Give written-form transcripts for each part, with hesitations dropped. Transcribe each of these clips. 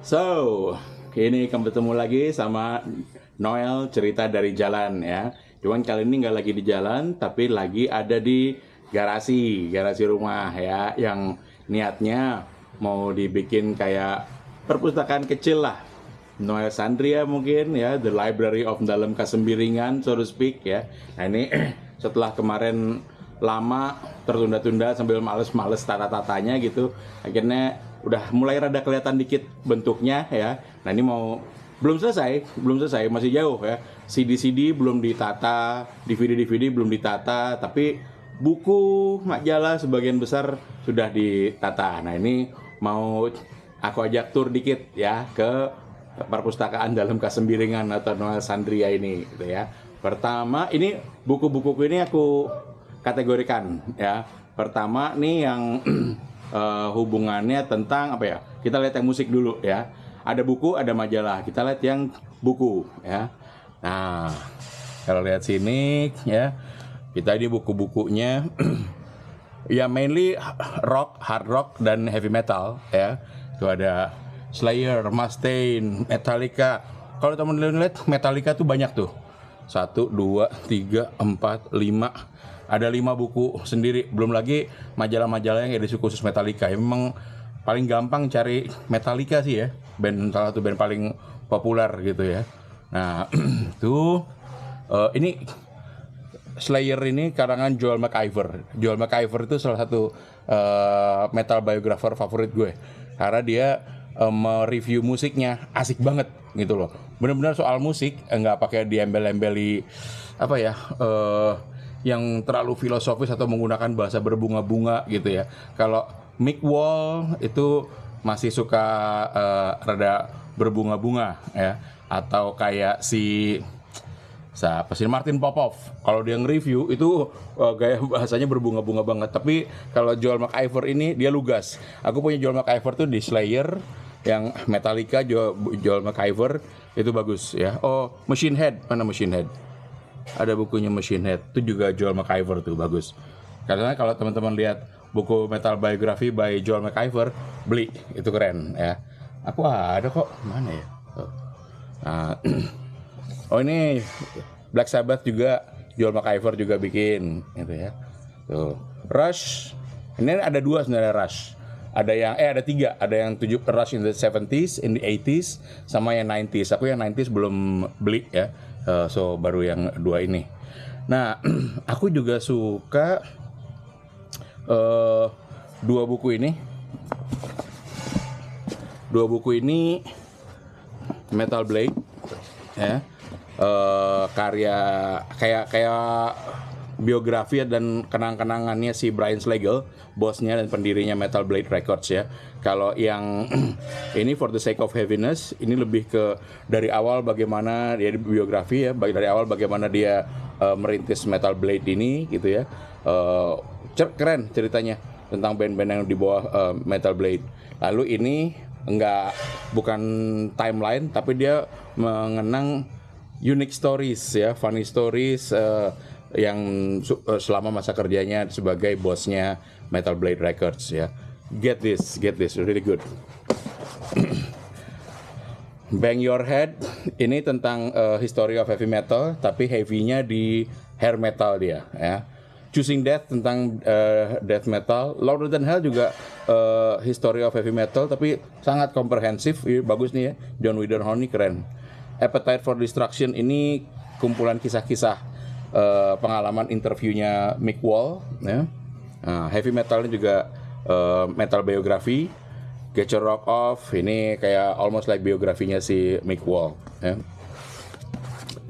So, ini ketemu lagi sama Noel cerita dari jalan ya. Cuman kali ini nggak lagi di jalan, tapi lagi ada di garasi rumah ya, yang niatnya mau dibikin kayak perpustakaan kecil lah. Noel Sandria mungkin ya, The Library of Dalam Kasembiringan, so to speak ya. Nah ini setelah kemarin lama tertunda-tunda sambil males-males tata-tatanya gitu, akhirnya udah mulai rada kelihatan dikit bentuknya ya. Nah ini belum selesai, masih jauh ya. CD-CD belum ditata, DVD-DVD belum ditata, tapi buku majalah sebagian besar sudah ditata. Nah ini mau aku ajak tur dikit ya ke perpustakaan Dalam Kasembiringan atau Noel Sandria ini gitu ya. Pertama ini buku-buku ini aku kategorikan ya. Pertama nih yang hubungannya tentang apa ya? Kita lihat yang musik dulu ya. Ada buku, ada majalah. Kita lihat yang buku ya. Nah, kalau lihat sini ya, kita ini buku-bukunya ya mainly rock, hard rock dan heavy metal ya. Itu ada Slayer, Mustaine, Metallica. Kalau teman-teman lihat Metallica tuh banyak tuh. 1, 2, 3, 4, 5. Ada 5 buku sendiri, belum lagi majalah-majalah yang edisi khusus Metallica. Ya, memang paling gampang cari Metallica sih ya, salah satu band paling populer gitu ya. Nah, tuh ini Slayer ini karangan Joel McIver. Joel McIver itu salah satu metal biographer favorit gue, karena dia mereview musiknya asik banget gitu loh. Benar-benar soal musik, nggak pakai diembel-embeli apa ya, yang terlalu filosofis atau menggunakan bahasa berbunga-bunga gitu ya. Kalau Mick Wall itu masih suka rada berbunga-bunga ya, atau kayak siapa sih, Martin Popov. Kalau dia nge-review itu gaya bahasanya berbunga-bunga banget. Tapi kalau Joel McIver ini dia lugas. Aku punya Joel McIver tuh di Slayer, yang Metallica Joel McIver itu bagus ya. Oh, Machine Head, mana Machine Head? Ada bukunya Machine Head, itu juga Joel McIver tuh bagus. Karena kalau teman-teman lihat buku metal biography by Joel McIver, beli, itu keren ya. Aku ada kok, mana ya? Nah, oh ini Black Sabbath juga Joel McIver juga bikin gitu ya. Tuh. Rush, ini ada 2 sebenarnya Rush. Ada 3, ada yang Rush in the 70s, in the 80s, sama yang 90s. Aku yang 90s belum beli ya. So baru yang 2 ini. Nah, aku juga suka 2 buku ini. 2 buku ini Metal Blade ya. Karya kayak biografi dan kenang-kenangannya si Brian Slagel, bosnya dan pendirinya Metal Blade Records ya. Kalau yang ini For the Sake of Heaviness, ini lebih ke dari awal bagaimana dia biografi ya, dari awal bagaimana dia merintis Metal Blade ini gitu ya. Keren ceritanya tentang band-band yang di bawah Metal Blade. Lalu ini bukan timeline, tapi dia mengenang unique stories ya, funny stories yang selama masa kerjanya sebagai bosnya Metal Blade Records ya. Get this, really good. Bang Your Head ini tentang history of heavy metal, tapi heavy-nya di hair metal dia ya. Choosing Death tentang death metal. Louder Than Hell juga history of heavy metal, tapi sangat komprehensif, bagus nih ya. John Witherspoon keren. Appetite for Destruction ini kumpulan kisah-kisah pengalaman interviewnya Mick Wall ya. Nah, heavy metalnya juga metal biografi. Get Your Rock Off ini kayak almost like biografinya si Mick Wall ya.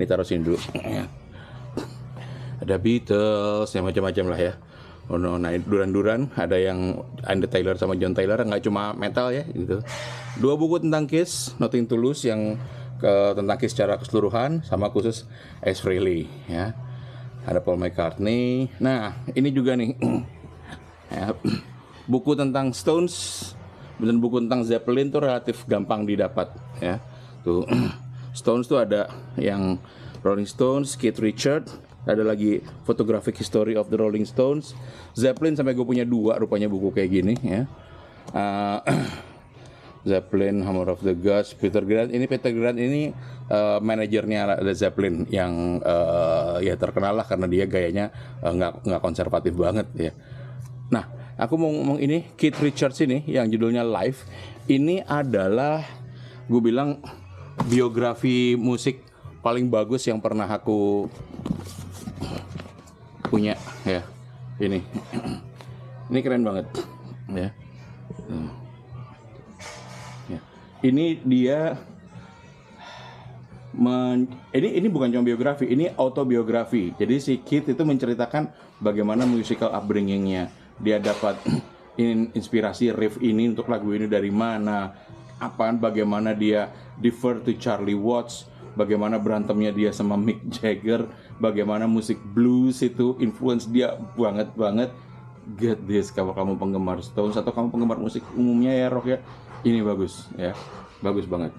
Ini taruh sini dulu ya. Ada Beatles ya, macam-macam lah ya. Oh no, nah Duran-Duran ada yang Andy Taylor sama John Taylor, nggak cuma metal ya gitu. 2 buku tentang Kiss, Nothing to Lose yang tentang Kiss secara keseluruhan, sama khusus Ace Frehley ya. Ada Paul McCartney. Nah ini juga nih ya, buku tentang Stones dan buku tentang Zeppelin tuh relatif gampang didapat ya. Tuh Stones tuh ada yang Rolling Stones, Keith Richards, ada lagi Photographic History of the Rolling Stones. Zeppelin sampai gue punya 2 rupanya buku kayak gini ya. Zeppelin, Hammer of the Gods, Peter Grant. Ini Peter Grant ini manajernya Led Zeppelin yang ya terkenal lah karena dia gayanya nggak konservatif banget ya. Nah, aku mau ngomong ini Keith Richards ini yang judulnya Live. Ini adalah gue bilang biografi musik paling bagus yang pernah aku punya ya. Ini keren banget ya. Ini dia ini bukan cuma biografi, ini autobiografi. Jadi si Keith itu menceritakan bagaimana musical upbringingnya. Dia dapat inspirasi riff ini untuk lagu ini dari mana, bagaimana dia defer to Charlie Watts, bagaimana berantemnya dia sama Mick Jagger, bagaimana musik blues itu influence dia banget. Get this, kalau kamu penggemar Stones atau kamu penggemar musik umumnya ya rock ya, ini bagus ya, bagus banget.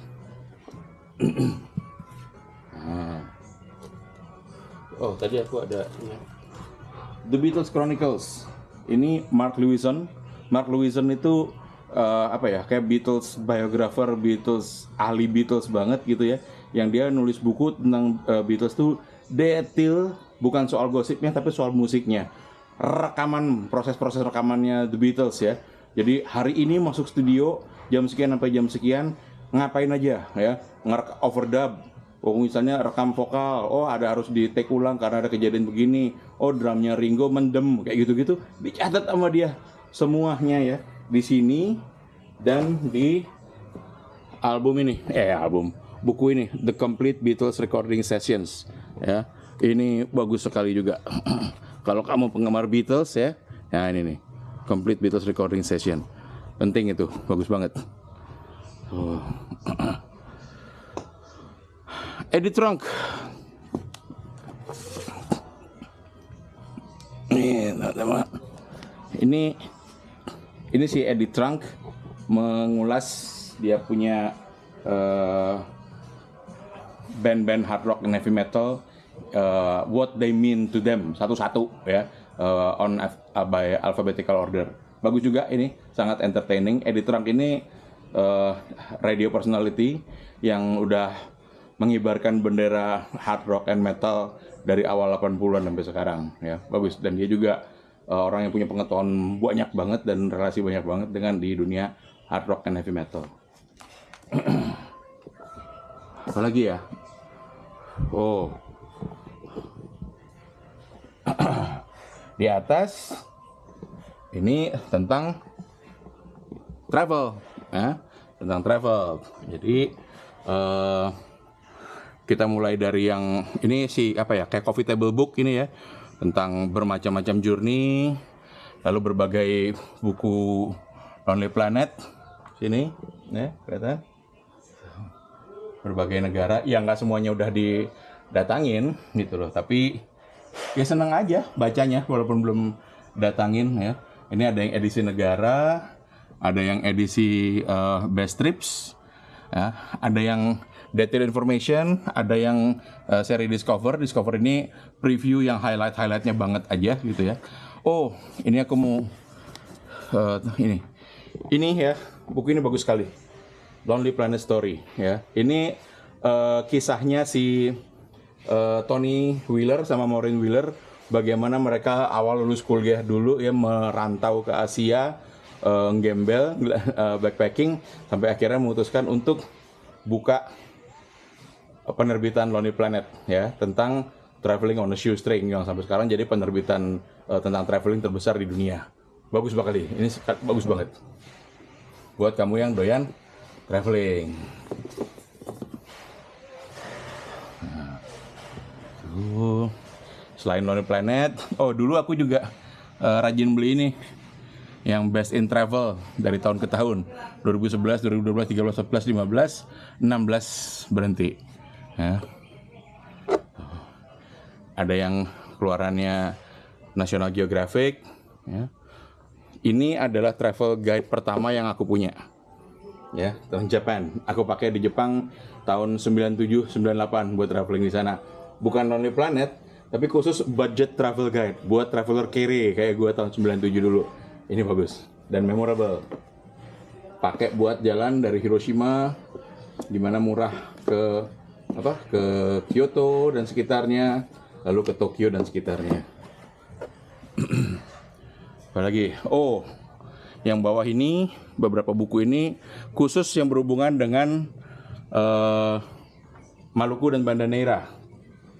Oh tadi aku ada The Beatles Chronicles. Ini Mark Lewisohn. Mark Lewisohn itu kayak Beatles biographer, Beatles ahli Beatles banget gitu ya. Yang dia nulis buku tentang Beatles tuh detail, bukan soal gosipnya tapi soal musiknya. Proses rekamannya The Beatles ya. Jadi hari ini masuk studio jam sekian sampai jam sekian ngapain aja ya, overdub. Oh misalnya rekam vokal, oh harus di take ulang karena ada kejadian begini. Oh drumnya Ringo mendem kayak gitu-gitu dicatat sama dia semuanya ya di sini dan di buku ini The Complete Beatles Recording Sessions ya. Ini bagus sekali juga. Kalau kamu penggemar Beatles ya, nah ini nih Complete Beatles Recording Session, penting itu, bagus banget. Eddie Trunk, ini si Eddie Trunk mengulas dia punya band-band hard rock dan heavy metal. What they mean to them satu-satu ya, by alphabetical order. Bagus juga ini, sangat entertaining. Eddie Trunk ini radio personality yang udah mengibarkan bendera hard rock and metal dari awal 80-an sampai sekarang ya. Bagus, dan dia juga orang yang punya pengetahuan banyak banget dan relasi banyak banget dengan di dunia hard rock and heavy metal. Apalagi ya? Di atas ini tentang travel ya, tentang travel. Jadi kita mulai dari yang ini kayak coffee table book ini ya, tentang bermacam-macam journey, lalu berbagai buku Lonely Planet sini ya, kelihatan berbagai negara yang nggak semuanya udah didatangin gitu loh, tapi ya seneng aja bacanya walaupun belum datangin ya. Ini ada yang edisi negara, ada yang edisi best trips ya, ada yang detailed information, ada yang seri Discover ini preview yang highlightnya banget aja gitu ya. Oh ini aku mau ini ya, buku ini bagus sekali, Lonely Planet Story ya. Ini kisahnya si Tony Wheeler sama Maureen Wheeler, bagaimana mereka awal lulus kuliah dulu ya, merantau ke Asia, gembel, backpacking, sampai akhirnya memutuskan untuk buka penerbitan Lonely Planet ya, tentang traveling on a shoestring yang sampai sekarang jadi penerbitan tentang traveling terbesar di dunia. Bagus banget ini bagus banget buat kamu yang doyan traveling. Selain Lonely Planet, dulu aku juga rajin beli ini yang Best in Travel dari tahun ke tahun, 2011, 2012, 13, 14, 15, 16 berhenti ya. Ada yang keluarannya National Geographic ya. Ini adalah travel guide pertama yang aku punya ya, tahun Japan. Aku pakai di Jepang tahun 97, 98 buat traveling di sana. Bukan Lonely Planet, tapi khusus budget travel guide buat traveler kere kayak gue tahun 97 dulu. Ini bagus dan memorable. pakai buat jalan dari Hiroshima, dimana murah ke Kyoto dan sekitarnya, lalu ke Tokyo dan sekitarnya. Apalagi, yang bawah ini beberapa buku ini khusus yang berhubungan dengan Maluku dan Banda Neira.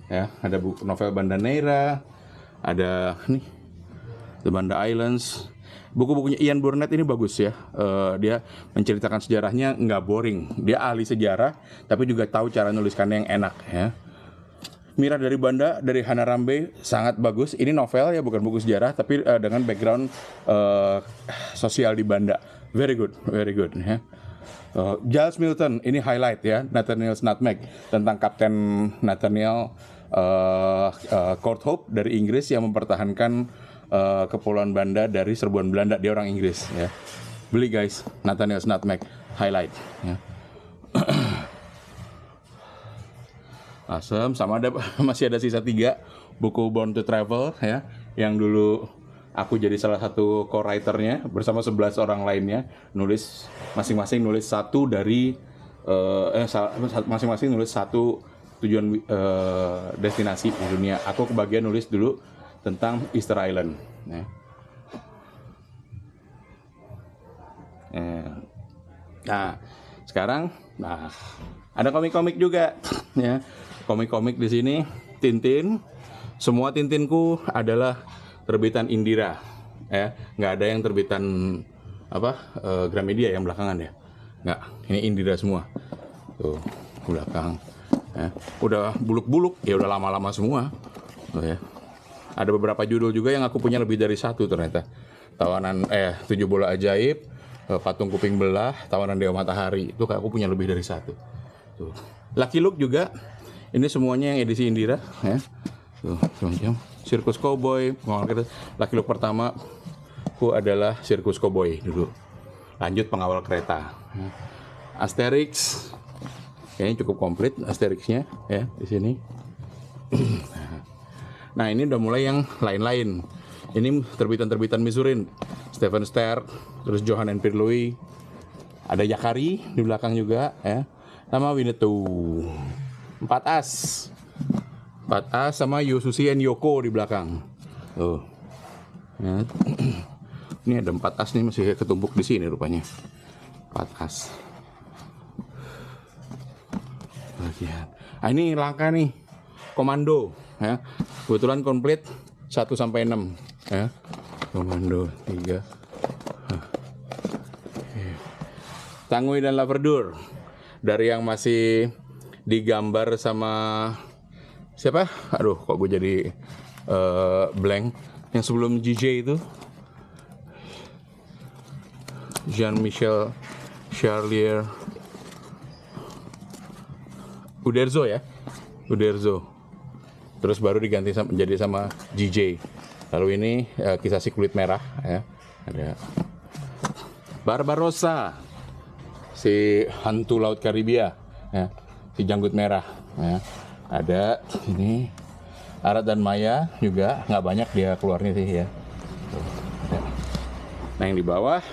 Ya, ada buku novel Banda Neira, ada nih The Banda Islands. Buku-bukunya Ian Burnett ini bagus ya. Dia menceritakan sejarahnya nggak boring. Dia ahli sejarah, tapi juga tahu cara nuliskannya yang enak ya. Mira dari Banda dari Hana Rambe sangat bagus. Ini novel ya, bukan buku sejarah, tapi dengan background sosial di Banda. Very good ya. Giles Milton ini highlight ya, Nathaniel's Nutmeg, tentang Kapten Nathaniel Courthope dari Inggris yang mempertahankan Kepulauan Banda dari serbuan Belanda. Dia orang Inggris ya. Beli guys, Nathaniel's Nutmeg, highlight ya. Awesome. Sama masih ada sisa 3 buku Born to Travel ya, yang dulu aku jadi salah satu co-writernya bersama 11 orang lainnya, nulis masing-masing nulis satu dari masing-masing nulis satu tujuan destinasi di dunia. Aku kebagian nulis dulu tentang Easter Island ya. Nah, sekarang ada komik-komik juga ya. Komik-komik di sini Tintin. Semua Tintinku adalah terbitan Indira ya. Nggak ada yang terbitan Gramedia yang belakangan ya. Nggak, ini Indira semua. Tuh, belakang ya. Udah buluk-buluk ya, udah lama-lama semua. Tuh ya. Ada beberapa judul juga yang aku punya lebih dari satu ternyata. Tawanan 7 Bola Ajaib, Patung Kuping Belah, Tawanan Dewa Matahari. Itu aku punya lebih dari satu. Tuh. Lucky Luke juga. Ini semuanya yang edisi Indira ya. Tuh, semacam Sirkus Cowboy. Lucky Luke pertama aku adalah Sirkus Cowboy dulu. Lanjut Pengawal Kereta. Asterix. Kayaknya cukup komplit Asterixnya ya di sini. Nah, ini udah mulai yang lain-lain. Ini terbitan-terbitan Misurin. Stephen Ster, terus Johan and Pierre Louis. Ada Yakari di belakang juga ya. Sama Winnetou. 4 As sama Yosushi and Yoko di belakang. Tuh. Ya. Ini ada 4 As nih, masih ketumpuk di sini rupanya. 4 As. Bagian. Ini langka nih. Komando ya. Kebetulan komplit 1 sampai 6 ya. Komando 3. Tanguy dan Laverdur. Dari yang masih digambar sama siapa? Aduh, kok gue jadi blank. Yang sebelum JJ itu Jean-Michel Charlier Uderzo ya. Uderzo. Terus baru diganti menjadi sama JJ. Lalu ini Kisah Si Kulit Merah ya. Ada Barbarossa, si hantu Laut Karibia ya. Si Janggut Merah ya. Ada ini Arat dan Maya juga, nggak banyak dia keluarnya sih ya. Nah, yang di bawah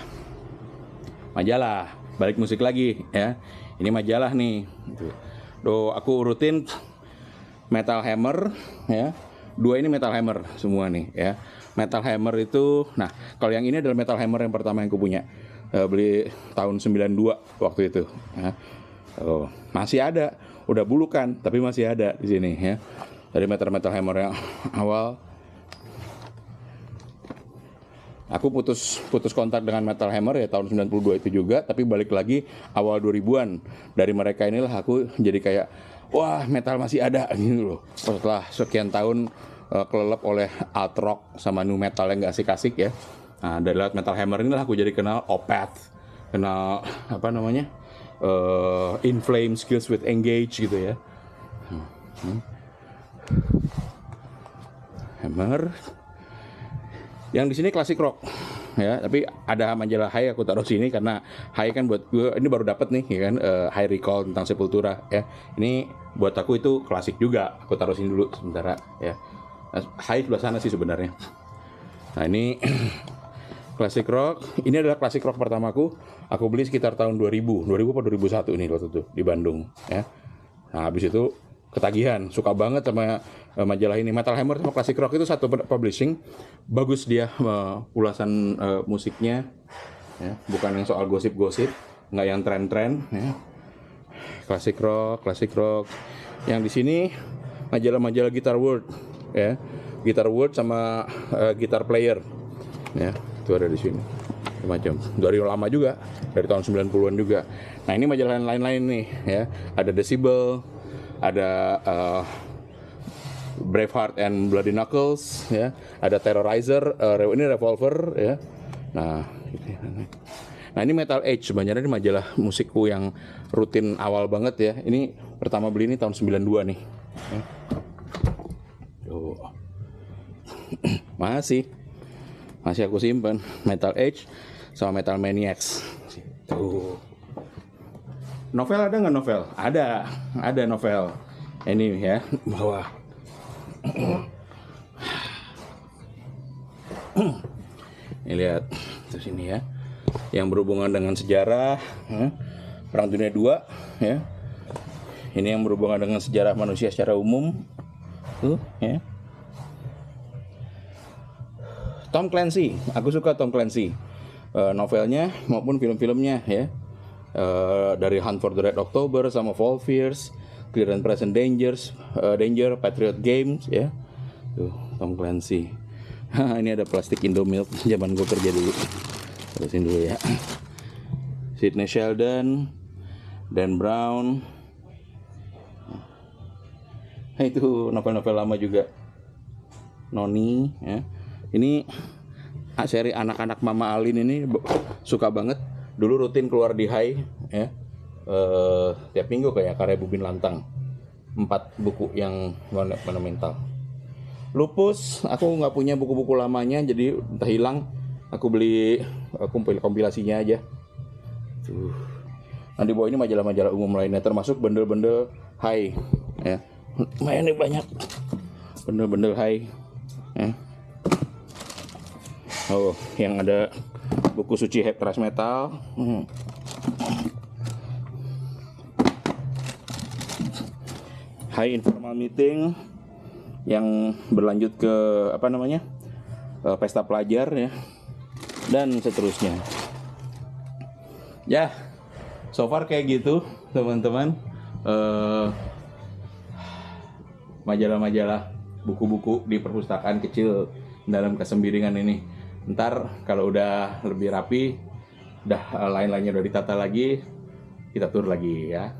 majalah, balik musik lagi ya. Ini majalah nih. Tuh, aku urutin Metal Hammer ya. 2 ini Metal Hammer semua nih ya. Metal Hammer itu, nah kalau yang ini adalah Metal Hammer yang pertama yang aku punya. Beli tahun 92 waktu itu ya. Masih ada, udah bulukan tapi masih ada di sini ya. Dari Metal Hammer yang awal. Aku putus kontak dengan Metal Hammer ya tahun 92 itu juga, tapi balik lagi awal 2000-an. Dari mereka inilah aku jadi kayak, wah, metal masih ada gitu loh. Setelah sekian tahun kelelep oleh alt rock sama nu metal yang gak asik-asik ya. Nah, dari lewat Metal Hammer inilah aku jadi kenal Opeth, kenal In Flames, Skills with Engage gitu ya. Hammer. Yang di sini klasik rock ya, tapi ada majalah High aku taruh sini karena High kan buat gue ini baru dapat nih ya kan, High Recall tentang Sepultura ya. Ini buat aku itu klasik juga. Aku taruh sini dulu sementara ya. High sebelah sana sih sebenarnya. Nah, ini Classic rock. Ini adalah classic rock pertamaku. Aku beli sekitar tahun 2000 atau 2001 nih waktu itu di Bandung ya. Nah, habis itu ketagihan, suka banget sama majalah ini. Metal Hammer sama Classic Rock itu satu publishing. Bagus dia ulasan musiknya ya, bukan yang soal gosip-gosip, nggak yang tren-tren ya. Classic Rock. Yang di sini majalah-majalah Guitar World ya. Guitar World sama Guitar Player ya. Itu ada di sini. Macam dari lama juga, dari tahun 90-an juga. Nah, ini majalah lain-lain nih ya. Ada Decibel, ada Braveheart and Bloody Knuckles ya. Ada Terrorizer, ini Revolver ya. Nah, ini Metal Age, sebenarnya ini majalah musikku yang rutin awal banget ya. Ini pertama beli ini tahun 92 nih. Tuh. Masih aku simpan Metal Age sama Metal Maniacs. Tuh. Novel ada nggak novel? Ada novel. Ini ya bawah. Ini lihat terus ini ya, yang berhubungan dengan sejarah ya. Perang Dunia II ya. Ini yang berhubungan dengan sejarah manusia secara umum. Tuh ya. Tom Clancy, aku suka Tom Clancy, novelnya maupun film-filmnya ya, dari Hunt for the Red October sama Fall Fears, Clear and Present Danger, Patriot Games ya, tuh Tom Clancy. Ini ada plastik Indomilk zaman gue kerja dulu, terusin dulu ya. Sidney Sheldon, Dan Brown, itu novel-novel lama juga. Noni ya. Ini seri anak-anak Mama Alin ini suka banget. Dulu rutin keluar di Hai ya. Tiap minggu kayak karya Bubin Lantang. 4 buku yang monumental. Lupus, aku nggak punya buku-buku lamanya, jadi entah hilang. Aku beli kompilasinya aja. Tuh. Nah, di bawah ini majalah-majalah umum lainnya, termasuk bendel-bendel Hai ya. Lumayan banyak bendel-bendel Hai ya. Oh, yang ada buku suci thrash metal. High informal meeting yang berlanjut ke pesta pelajar ya, dan seterusnya. Ya, so far kayak gitu teman-teman. Majalah-majalah, buku-buku di perpustakaan kecil dalam Kesembiringan ini. Ntar kalau udah lebih rapi, lain-lainnya udah ditata lagi, kita tur lagi ya.